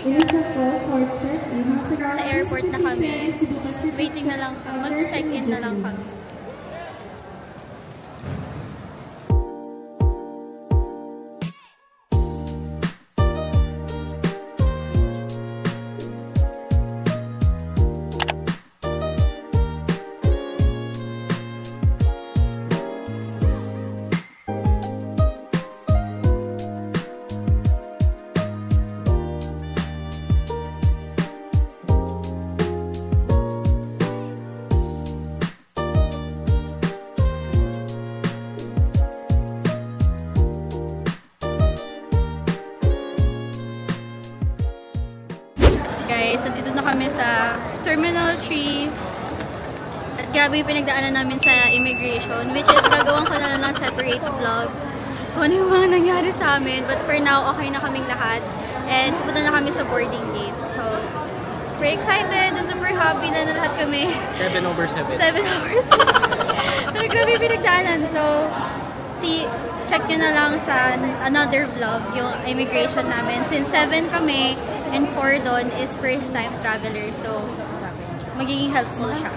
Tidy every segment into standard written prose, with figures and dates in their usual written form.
Sa airport na kami. Waiting na lang kami. Mag-check-in na lang kami. Guys, so dito na kami sa Terminal 3. At grabe yung pinagdaanan namin sa immigration, which is gagawin ko na lang ng separate vlog kung ano yung mga nangyari sa amin. But for now, okay na kaming lahat. And pupunta na kami sa boarding gate. So, super excited and super happy na lahat kami. 7/7. 7 hours. Pero grabe yung pinagdaanan. So, check nyo na lang sa another vlog yung immigration namin. Since 7 kami, and 4 doon is first time traveler. So, magiging helpful siya.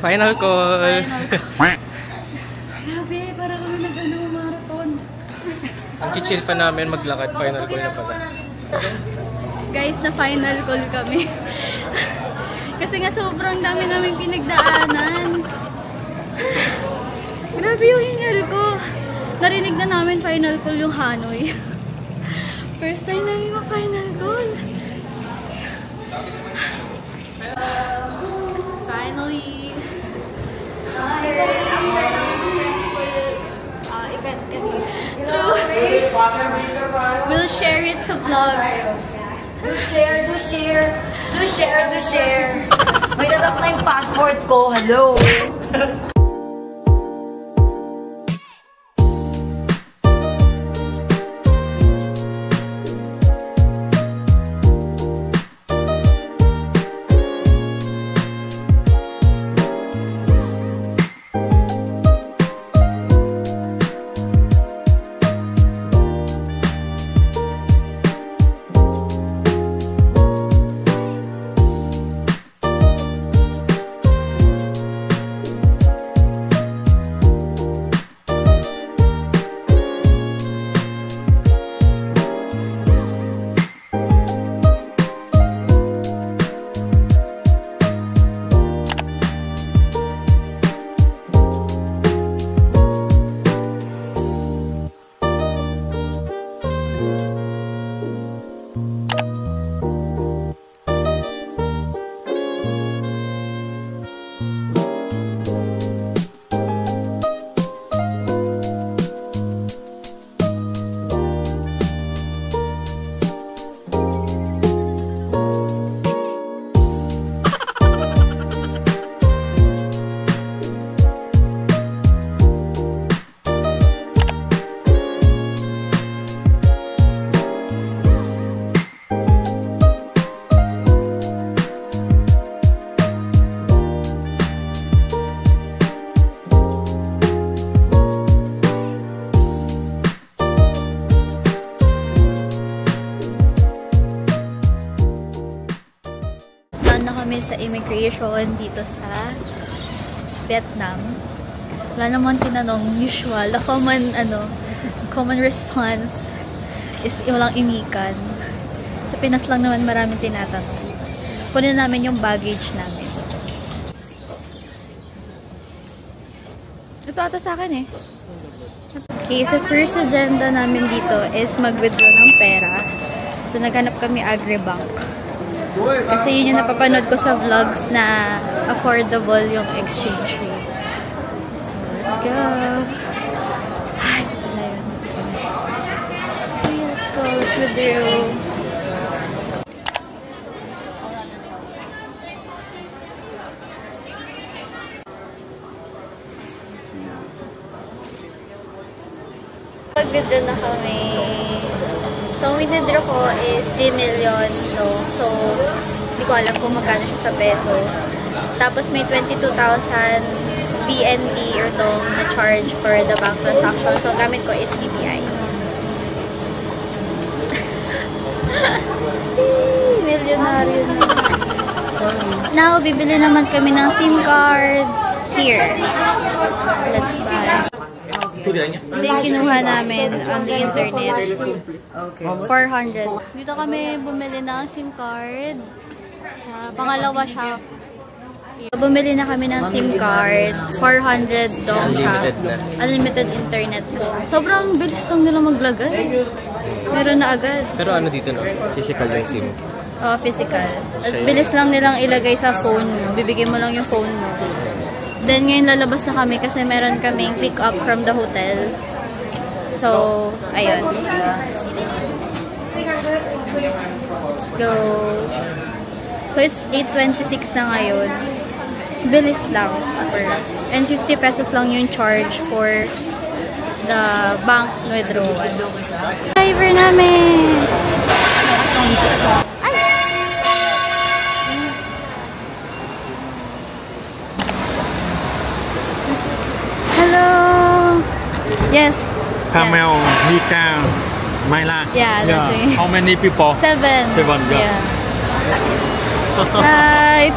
Final call! Grabe, para kami nag-marathon. Ang chill pa namin maglakad, final call na pala. Guys, na final call kami. Kasi nga sobrang dami namin pinagdaanan. Grabe yung hingal ko. Narinig na namin final call yung Hanoi. First time namin ma-final call. Finally! Event kanina. True! We'll share it sa vlog. Do share, do share, do share, do share. May natak na yung passport ko. Hello! Sa immigration dito sa Vietnam. Wala naman tinanong, usual. The common response is walang imikan. Sa Pinas lang naman maraming tinatanong. Kunin namin yung baggage namin. Ito ata sa akin eh. Okay, so first agenda namin dito is mag-withdraw ng pera. So naghanap kami Agribank. Kasi yun yung napapanood ko sa vlogs na affordable yung exchange rate. So, let's go! Ay, ito pala yun. withdrew. Mag-withdraw na kami. So, ang withdraw ko is 3 million. So, hindi ko alam kung magkano siya sa peso. Tapos may 22,000 BNB or dong na charge for the bank transaction. So, gamit ko is BPI. Milyonaryo na. Now, bibili naman kami ng SIM card here. Let's buy. Ito yung kinuha namin on the internet. Okay. 400. Dito kami bumili ng SIM card. Pangalawa siya. Bumili na kami ng SIM card. 400 dong siya. Unlimited internet po. Sobrang bilis lang nila maglagay. Meron na agad. Pero ano dito, no? Physical yung SIM. Oh, physical. At bilis lang nilang ilagay sa phone mo. Bibigay mo lang yung phone mo. Then, ngayon lalabas na kami kasi meron kaming pick up from the hotel. So, ayun. Let's go. So, it's 8:26 na ngayon. Bilis lang. Super. And 50 pesos lang yung charge for the bank withdrawal. Driver namin! Yes. Camel, Mika, Myla. Yeah, that's right. How many people? 7. 7, yeah. Hi.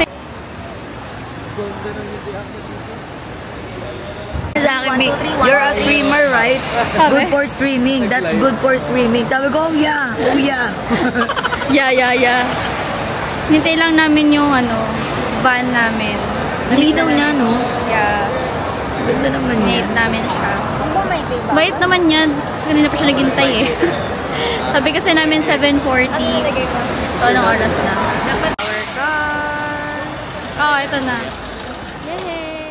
You're a streamer, right? Good for streaming. That's good for streaming. Sabi ko, oh yeah. Oh yeah. Yeah. Hintay lang namin yung van namin. Nalinaw niya, no? Yeah. Ganda naman niya. Nate namin siya. Bait naman yan. Kasi kanina pa siya naghintay eh. Sabi kasi namin 7:40. So, anong oras na? Our car. Oh, ito na. Yay!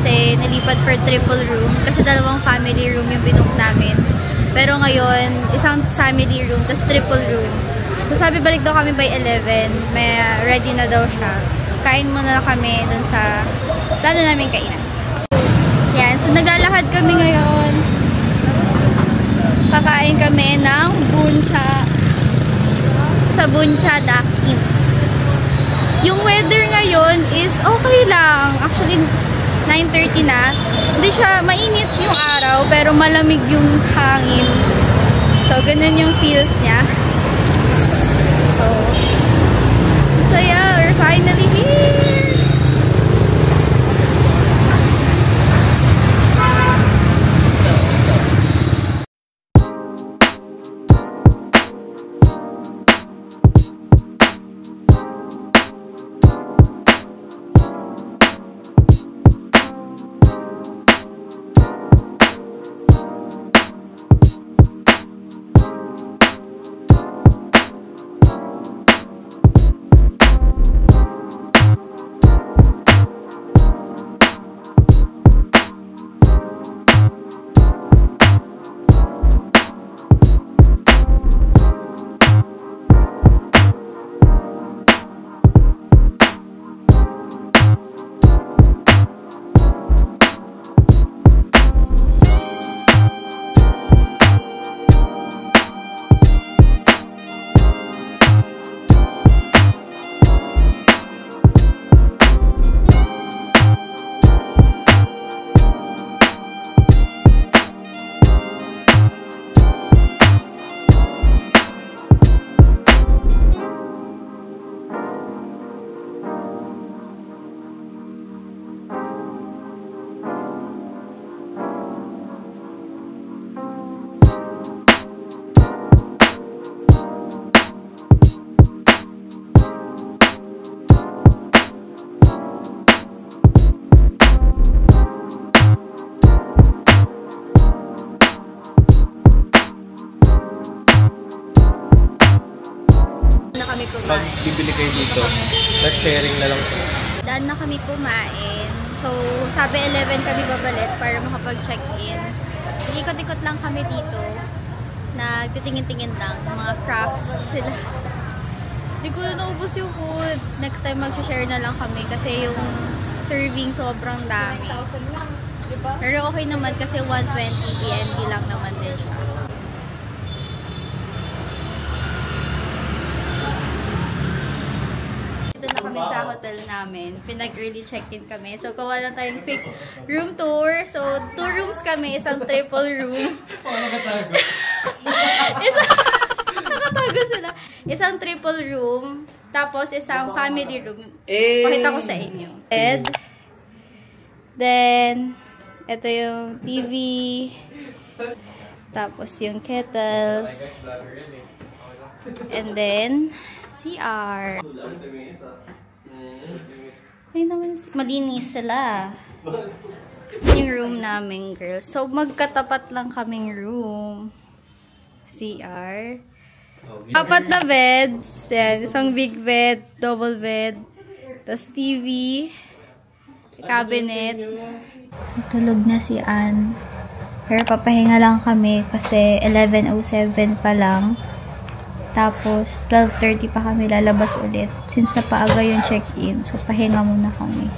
kasi nilipat for triple room. Kasi dalawang family room yung binook namin. Pero ngayon, isang family room, tas triple room. So sabi balik daw kami by 11. May ready na daw siya. Kain muna na kami dun sa plano namin kainan. Yan. So naglalakad kami ngayon. Kakain kami ng buncha. Sa Buncha Dakim. Yung weather ngayon is okay lang. Actually, 9:30 na. Hindi siya mainit yung araw, pero malamig yung hangin. So, ganun yung feels niya. So yeah, we're finally here! na kami Pag kumain. bibili kayo dito, let's sharing na lang. Daan na kami kumain. So, sabi 11 kami babalik para makapag-check-in. Ikot-ikot lang kami dito. Nagtitingin-tingin lang. Mga craft sila. Hindi ko na naubos yung food. Next time mag-share na lang kami kasi yung serving sobrang dami. Pero okay naman kasi 120 BND lang naman din siya. Dito na kami sa hotel namin. Pinag-early check-in kami. So, kawa lang tayong pick room tour. So, 2 rooms kami. Isang triple room. Nakatago sila. Isang triple room. Tapos, isang family room. Pakita ko sa inyo. Bed. Then, ito yung TV. Tapos, yung kettles. And then, CR. Ay naman, malinis sila. Yung room namin, girls. So, magkatapat lang kaming room. CR. Apat na beds. Yan. Isang big bed, double bed. Tapos TV. Cabinet. So, tulog na si Ann. Pero papahinga lang kami kasi 11:07 pa lang. Tapos, 12:30 pa kami lalabas ulit. Since napaaga yung check-in. So, pahinga muna kami.